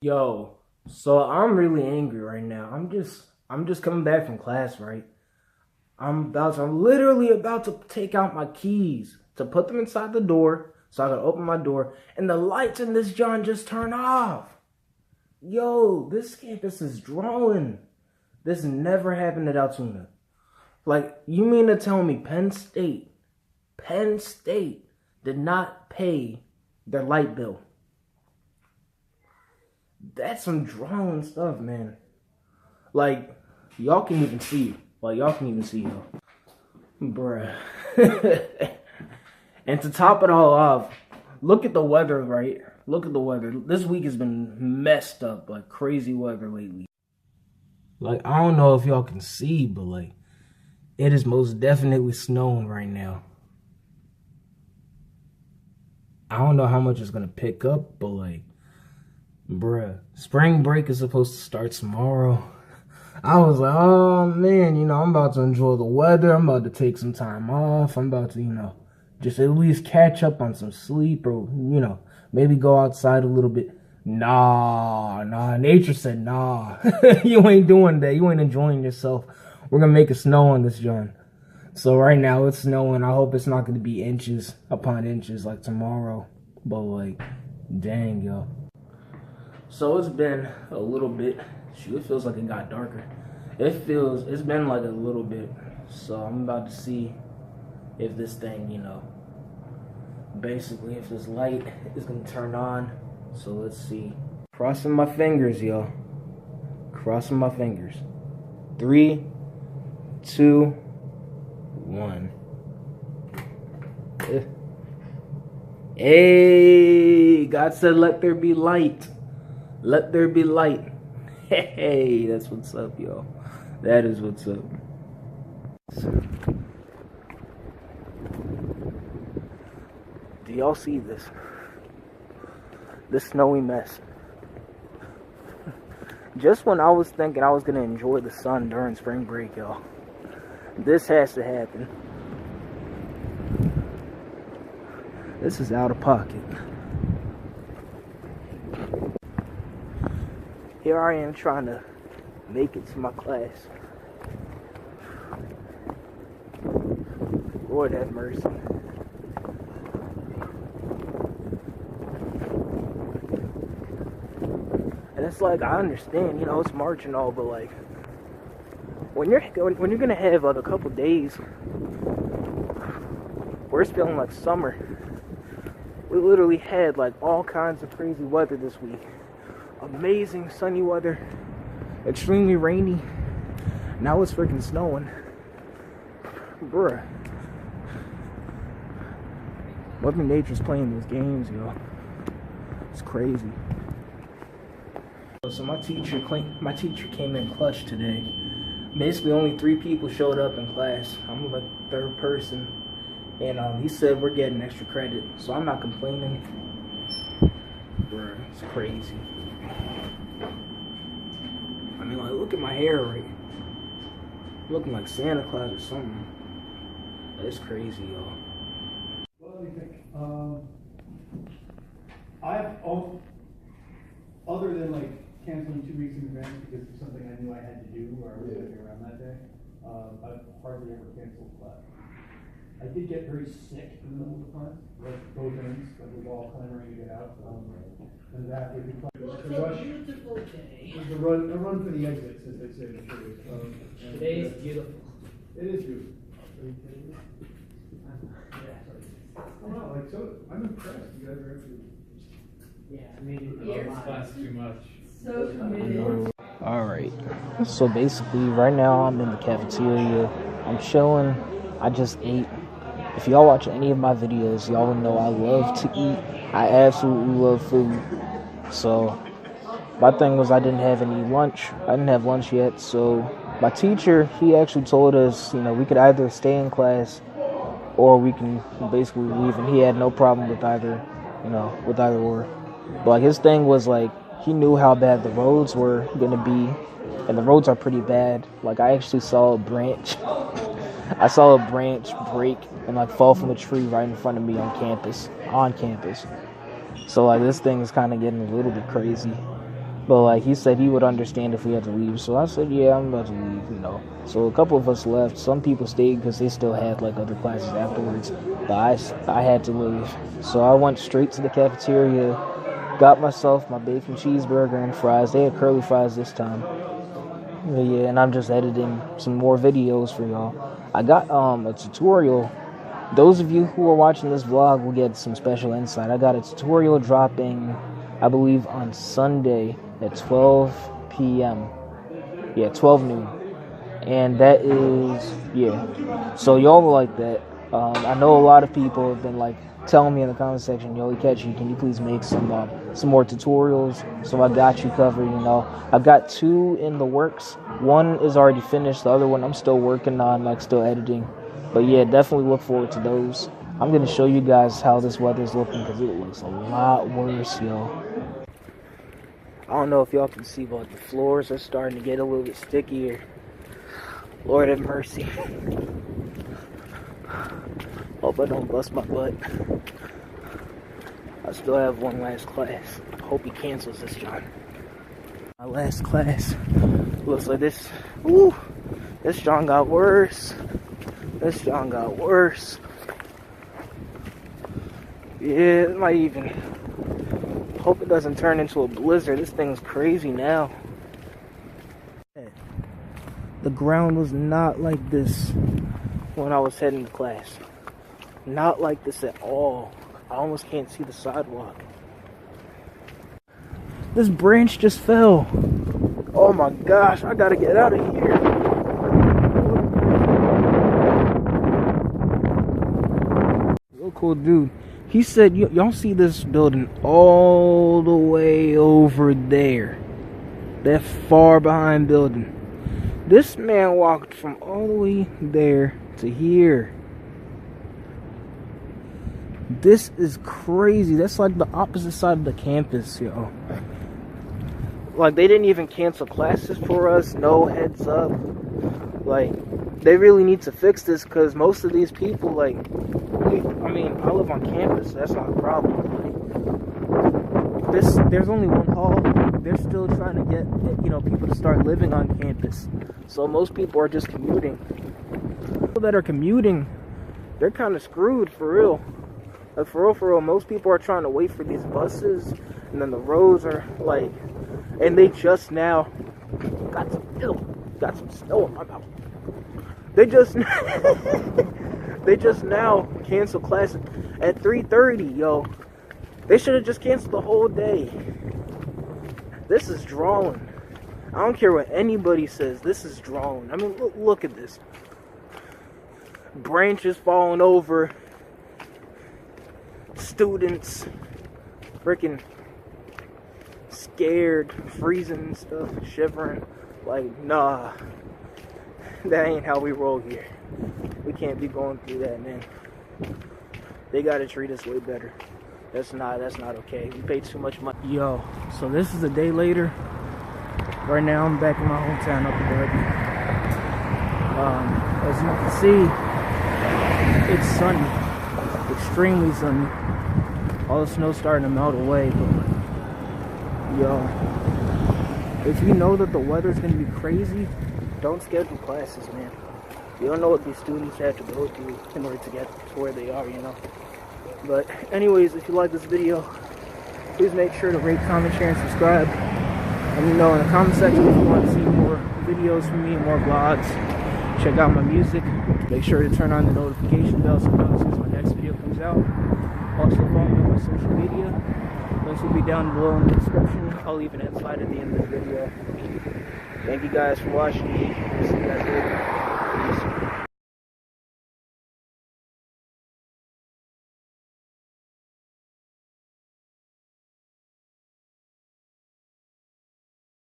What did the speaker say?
Yo, so I'm really angry right now. I'm just coming back from class, right? I'm literally about to take out my keys to put them inside the door so I can open my door, and the lights in this joint just turn off. Yo, this campus is drawing. This never happened at Altoona. Like, you mean to tell me Penn State did not pay their light bill? That's some drawing stuff, man. Like, y'all can even see. Like, y'all can even see, yo. Bruh. And to top it all off, look at the weather, right? Look at the weather. This week has been messed up, like crazy weather lately. Like, I don't know if y'all can see, but like, it is most definitely snowing right now. I don't know how much it's gonna pick up, but like, bruh, spring break is supposed to start tomorrow. I was like, oh man, I'm about to enjoy the weather. I'm about to take some time off. I'm about to, just at least catch up on some sleep or, maybe go outside a little bit. Nah, nature said nah. You ain't doing that. You ain't enjoying yourself. We're gonna make it snow on this joint. So right now it's snowing. I hope it's not gonna be inches upon inches like tomorrow. But like, dang, yo. So it's been a little bit. Shoot, it feels like it got darker. It's been like a little bit. So I'm about to see if this thing, basically if this light is gonna turn on. So let's see. Crossing my fingers, yo. Crossing my fingers. 3, 2, 1. Hey, God said let there be light. Let there be light. Hey, that's what's up, yo. That is what's up. Do y'all see this? This snowy mess. Just when I was thinking I was gonna enjoy the sun during spring break, y'all, this has to happen. This is out of pocket. Here I am trying to make it to my class. Lord have mercy. And it's like, I understand, it's March and all, but like, when you're gonna have a couple days where it's feeling like summer, we literally had like all kinds of crazy weather this week. Amazing sunny weather, extremely rainy. Now it's freaking snowing. Bruh. Mother Nature's playing these games, yo. It's crazy. So my teacher came in clutch today. Basically only 3 people showed up in class. I'm like the 3rd person. And he said we're getting extra credit. So I'm not complaining. Bruh, it's crazy. I mean, like, look at my hair, right? Looking like Santa Claus or something. It's crazy, y'all. What do you think? Other than like canceling 2 weeks in advance because of something I knew I had to do or I was going to be around that day, I've hardly ever canceled class. I did get very sick in the middle of the class, like both ends, like we were all clamoring to get out. And that we could play. It's a beautiful day. It was the run for the exits, as they say in the series. Today is beautiful. It is beautiful. Wow, like, so I'm impressed. You guys are actually. Yeah, I mean, Class too much. so committed. Alright. So basically, right now I'm in the cafeteria. I'm chilling. I just ate. If y'all watch any of my videos, y'all know I love to eat. I absolutely love food. So my thing was I didn't have any lunch. I didn't have lunch yet. So my teacher, he actually told us, we could either stay in class or we can basically leave. And he had no problem with either, with either or. But like, his thing was like, he knew how bad the roads were going to be. And the roads are pretty bad. Like, I actually saw a branch. I saw a branch break and like fall from a tree right in front of me on campus. So like, this thing is kind of getting a little bit crazy. But like he said he would understand if we had to leave. So I said, yeah, I'm about to leave, you know. So a couple of us left. Some people stayed because they still had like other classes afterwards. But I had to leave. So I went straight to the cafeteria, got myself my bacon cheeseburger and fries. They had curly fries this time. Yeah, and I'm just editing some more videos for y'all. I got a tutorial. Those of you who are watching this vlog will get some special insight. I got a tutorial dropping, I believe, on Sunday at 12 p.m. Yeah, 12 noon. And that is, yeah. So y'all will like that. I know a lot of people have been like telling me in the comment section, yo, Ikechi, can you please make some more tutorials? So I got you covered, you know. I've got 2 in the works. One is already finished. The other one I'm still working on, like still editing. But yeah, definitely look forward to those. I'm going to show you guys how this weather's looking because it looks a lot worse, yo. I don't know if y'all can see, but the floors are starting to get a little bit stickier. Lord have mercy. Hope I don't bust my butt. I still have one last class. Hope he cancels this, John. My last class. Looks like this. Woo! This John got worse. This John got worse. Yeah, it might even. Hope it doesn't turn into a blizzard. This thing's crazy now. The ground was not like this when I was heading to class. Not like this at all. I almost can't see the sidewalk. This branch just fell. Oh my gosh, I gotta get out of here. Real cool dude. He said, y'all see this building all the way over there. That far behind building. This man walked from all the way there to here. This is crazy. That's like the opposite side of the campus, yo. Like, they didn't even cancel classes for us. No heads up. Like, they really need to fix this because most of these people, like, I live on campus. So that's not a problem. Like, there's only one hall. They're still trying to get, people to start living on campus. So most people are just commuting. People that are commuting, they're kind of screwed for real. Like, for real, most people are trying to wait for these buses, and then the roads are like, and they just now got some snow in my mouth. They just now canceled class at 3:30, yo. They should have just canceled the whole day. This is drawing. I don't care what anybody says. This is drawing. I mean, look at this. Branches falling over. Students freaking scared, freezing and stuff, shivering. Like, nah, that ain't how we roll here. We can't be going through that, man. They gotta treat us way better. That's not okay. We pay too much money. Yo, so this is a day later. Right now I'm back in my hometown up in Darby. As you can see, it's sunny. Extremely sunny. All the snow's starting to melt away, but yo, if you know that the weather's gonna be crazy, don't schedule classes, man. You don't know what these students have to go through in order to get to where they are, you know. But anyways, if you like this video, please make sure to rate, comment, share, and subscribe. Let me know in the comment section if you want to see more videos from me, more vlogs. Check out my music. Make sure to turn on the notification bell so you know as soon as my next video comes out. Also follow me on my social media. Links will be down below in the description. I'll leave an inside at the end of the video. Thank you guys for watching. See you guys later.